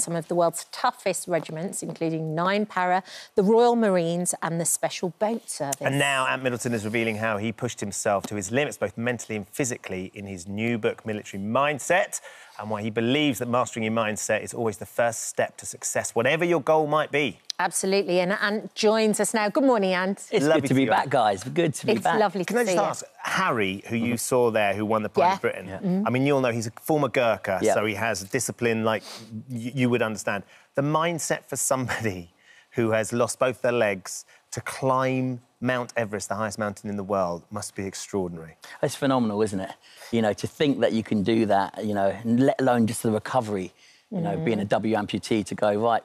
some of the world's toughest regiments, including 9 Para, the Royal Marines and the Special Boat Service. And now Ant Middleton is revealing how he pushed himself to his limits, both mentally and physically, in his new book, Military Mindset, and why he believes that mastering your mindset is always the first step to success, whatever your goal might be. Absolutely, and Ant joins us now. Good morning, Ant. It's good to be back, guys. Good to be back. It's lovely to see you. Can I just ask, Harry, who you saw there, who won the Pride of Britain, I mean, you'll know he's a former Gurkha, so he has a discipline like you would understand. The mindset for somebody who has lost both their legs to climb Mount Everest, the highest mountain in the world, must be extraordinary. It's phenomenal, isn't it? You know, to think that you can do that, you know, and let alone just the recovery, you know, being a W amputee, to go, right,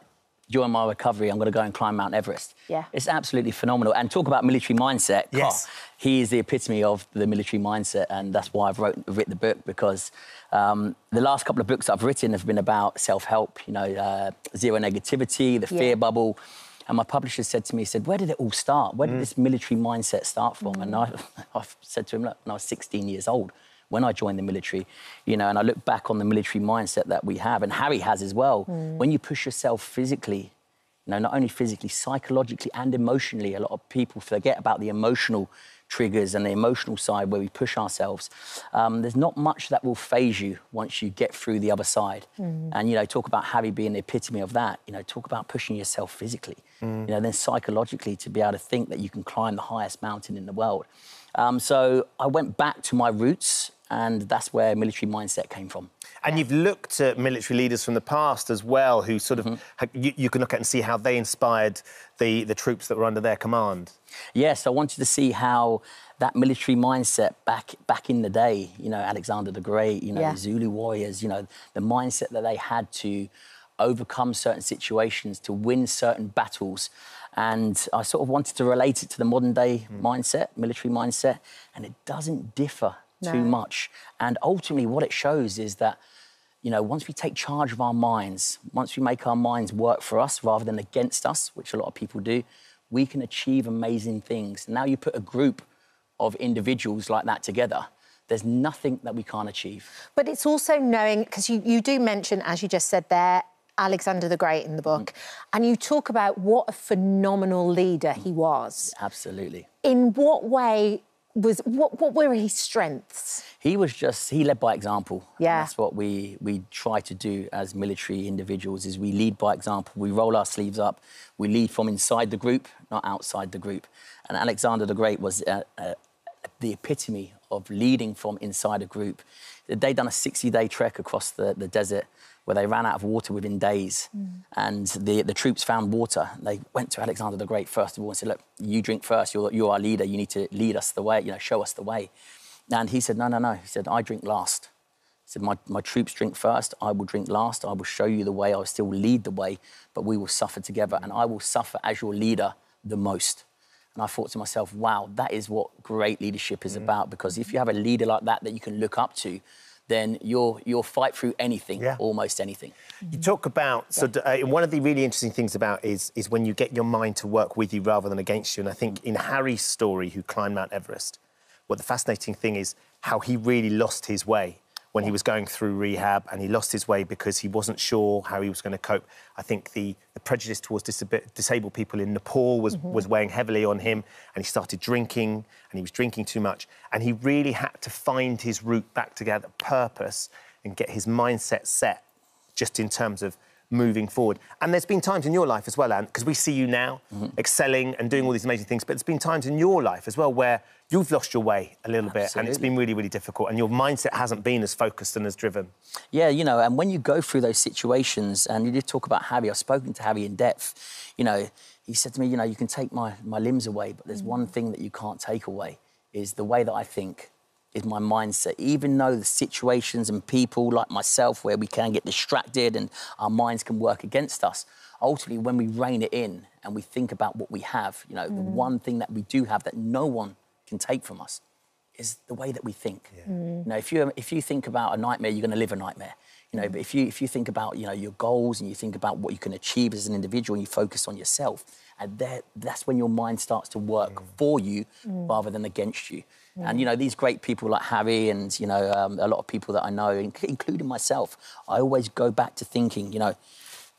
during my recovery, I'm going to go and climb Mount Everest. Yeah. It's absolutely phenomenal. And talk about military mindset. Yes. He is the epitome of the military mindset, and that's why I've written the book, because the last couple of books I've written have been about self-help, you know, zero negativity, the fear bubble. And my publisher said to me, he said, where did it all start? Where did this military mindset start from? And I've said to him, look, when I was 16 years old, when I joined the military, you know, and I look back on the military mindset that we have, and Harry has as well, when you push yourself physically, you know, not only physically, psychologically and emotionally, a lot of people forget about the emotional triggers and the emotional side where we push ourselves. There's not much that will faze you once you get through the other side. And, you know, talk about Harry being the epitome of that. You know, talk about pushing yourself physically. You know, then psychologically to be able to think that you can climb the highest mountain in the world. So I went back to my roots, and that's where military mindset came from. And you've looked at military leaders from the past as well, who sort of, you can look at and see how they inspired the troops that were under their command. Yes, I wanted to see how that military mindset back in the day, you know, Alexander the Great, you know, the Zulu warriors, you know, the mindset that they had to overcome certain situations, to win certain battles. And I sort of wanted to relate it to the modern day mindset, military mindset, and it doesn't differ too much. And ultimately what it shows is that, you know, once we take charge of our minds, once we make our minds work for us rather than against us, which a lot of people do, we can achieve amazing things. Now you put a group of individuals like that together, there's nothing that we can't achieve. But it's also knowing, because you do mention, as you just said there, Alexander the Great in the book, and you talk about what a phenomenal leader he was. Absolutely. In what way what were his strengths? He led by example. Yeah. That's what we try to do as military individuals, is we lead by example. We roll our sleeves up. We lead from inside the group, not outside the group. And Alexander the Great was the epitome of leading from inside a group. They'd done a 60-day trek across the desert where they ran out of water within days. And the troops found water. They went to Alexander the Great first of all and said, look, you drink first, you're our leader, you need to lead us the way, you know, show us the way. And he said, no, no, no. He said, I drink last. He said, my troops drink first, I will drink last, I will show you the way, I will still lead the way, but we will suffer together, and I will suffer as your leader the most. And I thought to myself, wow, that is what great leadership is about, because if you have a leader like that that you can look up to, then you'll fight through anything, almost anything. You talk about, one of the really interesting things about is when you get your mind to work with you rather than against you. And I think in Harry's story, who climbed Mount Everest, what the fascinating thing is how he really lost his way when he was going through rehab, and he lost his way because he wasn't sure how he was going to cope. I think the prejudice towards disabled people in Nepal was weighing heavily on him, and he started drinking, and he was drinking too much, and he really had to find his route back together, purpose, and get his mindset set just in terms of moving forward. And there's been times in your life as well, Anne, because we see you now excelling and doing all these amazing things, but there's been times in your life as well where you've lost your way a little bit, and it's been really, really difficult, and your mindset hasn't been as focused and as driven. Yeah, you know, and when you go through those situations, and you did talk about Harry, I've spoken to Harry in depth, you know, he said to me, you know, you can take my limbs away, but there's one thing that you can't take away, is the way that I think, is my mindset. Even though the situations and people like myself where we can get distracted and our minds can work against us, ultimately when we rein it in and we think about what we have, you know, the one thing that we do have that no one can take from us is the way that we think. You know, if you think about a nightmare, you're going to live a nightmare. You know, but if you think about, you know, your goals and you think about what you can achieve as an individual and you focus on yourself, and that's when your mind starts to work for you rather than against you. And, you know, these great people like Harry and, you know, a lot of people that I know, including myself, I always go back to thinking, you know,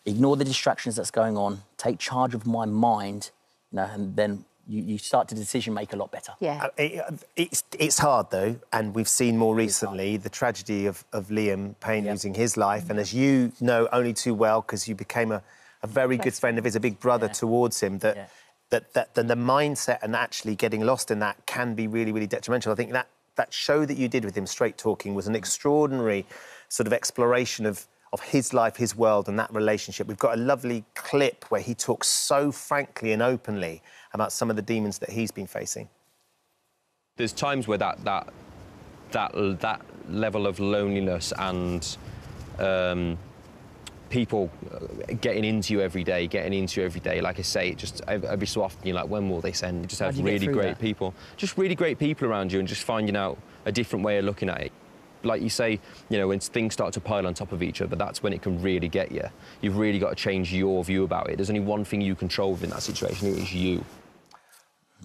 ignore the distractions that's going on, take charge of my mind, you know, and then you start to decision make a lot better. Yeah. It's hard, though, and we've seen more recently the tragedy of Liam Payne losing his life, and as you know only too well, because you became a very good friend of his, a big brother towards him, that the mindset and actually getting lost in that can be really, really detrimental. I think that show that you did with him, Straight Talking, was an extraordinary sort of exploration of his life, his world, and that relationship. We've got a lovely clip where he talks so frankly and openly about some of the demons that he's been facing. There's times where that level of loneliness and people getting into you every day, like I say, just every so often you're like, when will they send? Just have really great people. Just really great people around you and just finding out a different way of looking at it. Like you say, you know, when things start to pile on top of each other, that's when it can really get you. You've really got to change your view about it. There's only one thing you control within that situation, it is you.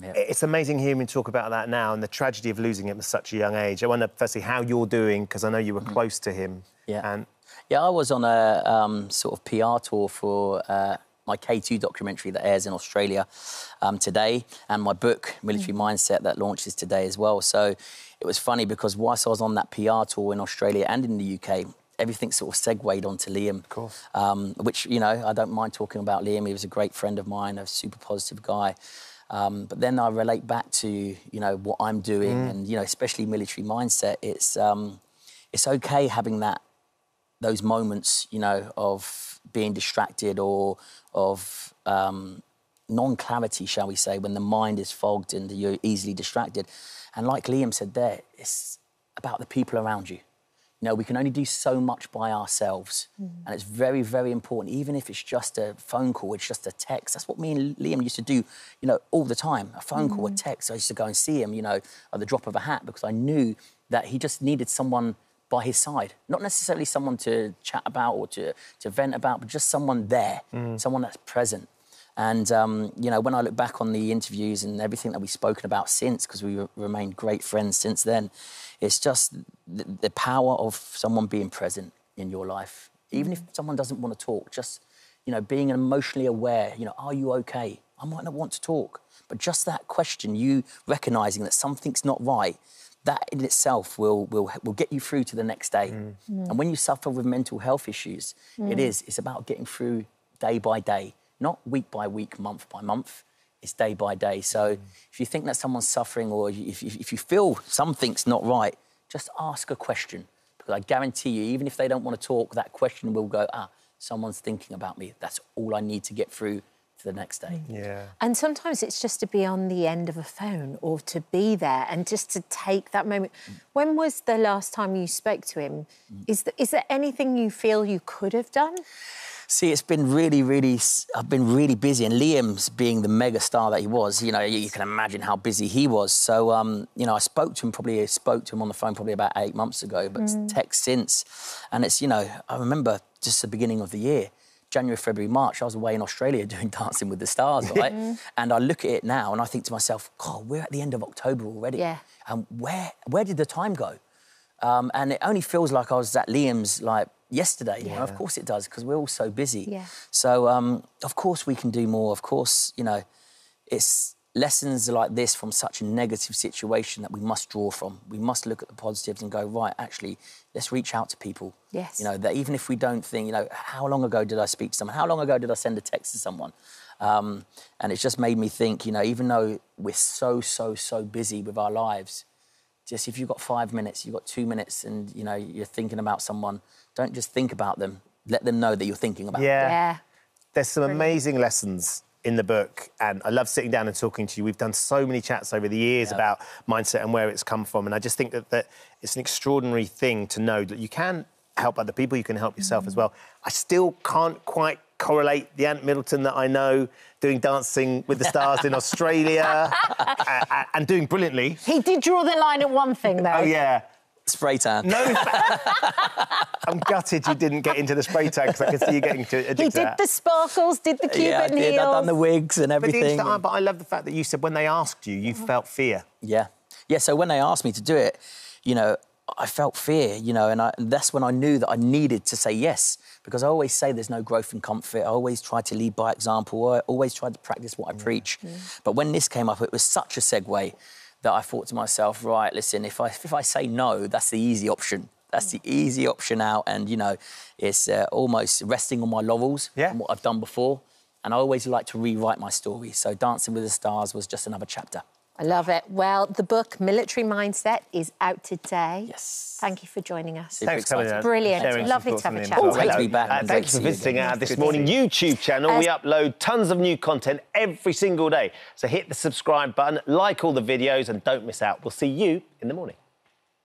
Yeah. It's amazing hearing you talk about that now and the tragedy of losing him at such a young age. I wonder, firstly, how you're doing, because I know you were close to him. Yeah, I was on a sort of PR tour for my K2 documentary that airs in Australia today, and my book, Military Mindset, that launches today as well. So it was funny because whilst I was on that PR tour in Australia and in the UK, everything sort of segued onto Liam. Of course. Which, you know, I don't mind talking about Liam. He was a great friend of mine, a super positive guy. But then I relate back to, you know, what I'm doing and, you know, especially Military Mindset. It's okay having those moments, you know, of being distracted or of non-clarity, shall we say, when the mind is fogged and you're easily distracted. And like Liam said there, it's about the people around you. You know, we can only do so much by ourselves. And it's very, very important, even if it's just a phone call, it's just a text. That's what me and Liam used to do, you know, all the time. A phone call, a text. I used to go and see him, you know, at the drop of a hat, because I knew that he just needed someone by his side. Not necessarily someone to chat about or to vent about, but just someone there, someone that's present. And, you know, when I look back on the interviews and everything that we've spoken about since, because we remained great friends since then, it's just the power of someone being present in your life. Even if someone doesn't want to talk, just, you know, being emotionally aware, you know, are you okay? I might not want to talk, but just that question, you recognising that something's not right, that in itself will get you through to the next day. And when you suffer with mental health issues, it's about getting through day by day, not week by week, month by month. It's day by day. So if you think that someone's suffering or if you feel something's not right, just ask a question. Because I guarantee you, even if they don't want to talk, that question will go, someone's thinking about me. That's all I need to get through to the next day. Yeah. And sometimes it's just to be on the end of a phone or to be there and just to take that moment. When was the last time you spoke to him? Is there anything you feel you could have done? See, it's been I've been really busy, and Liam's being the mega star that he was, you know, you can imagine how busy he was. So, you know, I spoke to him on the phone probably about 8 months ago, but text since. And it's, you know, I remember just the beginning of the year, January, February, March, I was away in Australia doing Dancing with the Stars, right? And I look at it now and I think to myself, God, we're at the end of October already. Yeah. And where did the time go? And it only feels like I was at Liam's, like, yesterday. Yeah. Of course it does, because we're all so busy. Yeah. So, of course we can do more. Of course, you know, it's lessons like this from such a negative situation that we must draw from. We must look at the positives and go, right, actually, let's reach out to people. Yes. You know, that even if we don't think, you know, how long ago did I speak to someone? How long ago did I send a text to someone? And it's just made me think, you know, even though we're so busy with our lives, just if you've got 5 minutes, you've got 2 minutes and, you know, you're thinking about someone, don't just think about them. Let them know that you're thinking about them. Yeah. There's some amazing lessons in the book, and I love sitting down and talking to you. We've done so many chats over the years about mindset and where it's come from, and I just think that it's an extraordinary thing to know that you can help other people, you can help yourself as well. I still can't quite correlate the Ant Middleton that I know doing Dancing with the Stars in Australia and doing brilliantly. He did draw the line at one thing, though. Oh, yeah. Spray tan. No, I'm gutted you didn't get into the spray tan because I could see you getting to addicted. He did the sparkles, did the Cuban heels. I've done the wigs and everything. But I love the fact that you said when they asked you, you felt fear. Yeah. Yeah, so when they asked me to do it, you know, I felt fear, you know, and that's when I knew that I needed to say yes, because I always say there's no growth in comfort. I always try to lead by example. I always try to practice what I preach. But when this came up, it was such a segue that I thought to myself, right, listen, if I say no, that's the easy option. That's the easy option out, and, you know, it's almost resting on my laurels and what I've done before. And I always like to rewrite my story. So Dancing with the Stars was just another chapter. I love it. Well, the book Military Mindset is out today. Yes. Thank you for joining us. Thanks for coming out. Brilliant. Lovely to have a chat. Oh, great to be back. Thanks for visiting our This Morning YouTube channel. We upload tons of new content every single day. So hit the subscribe button, like all the videos, and don't miss out. We'll see you in the morning.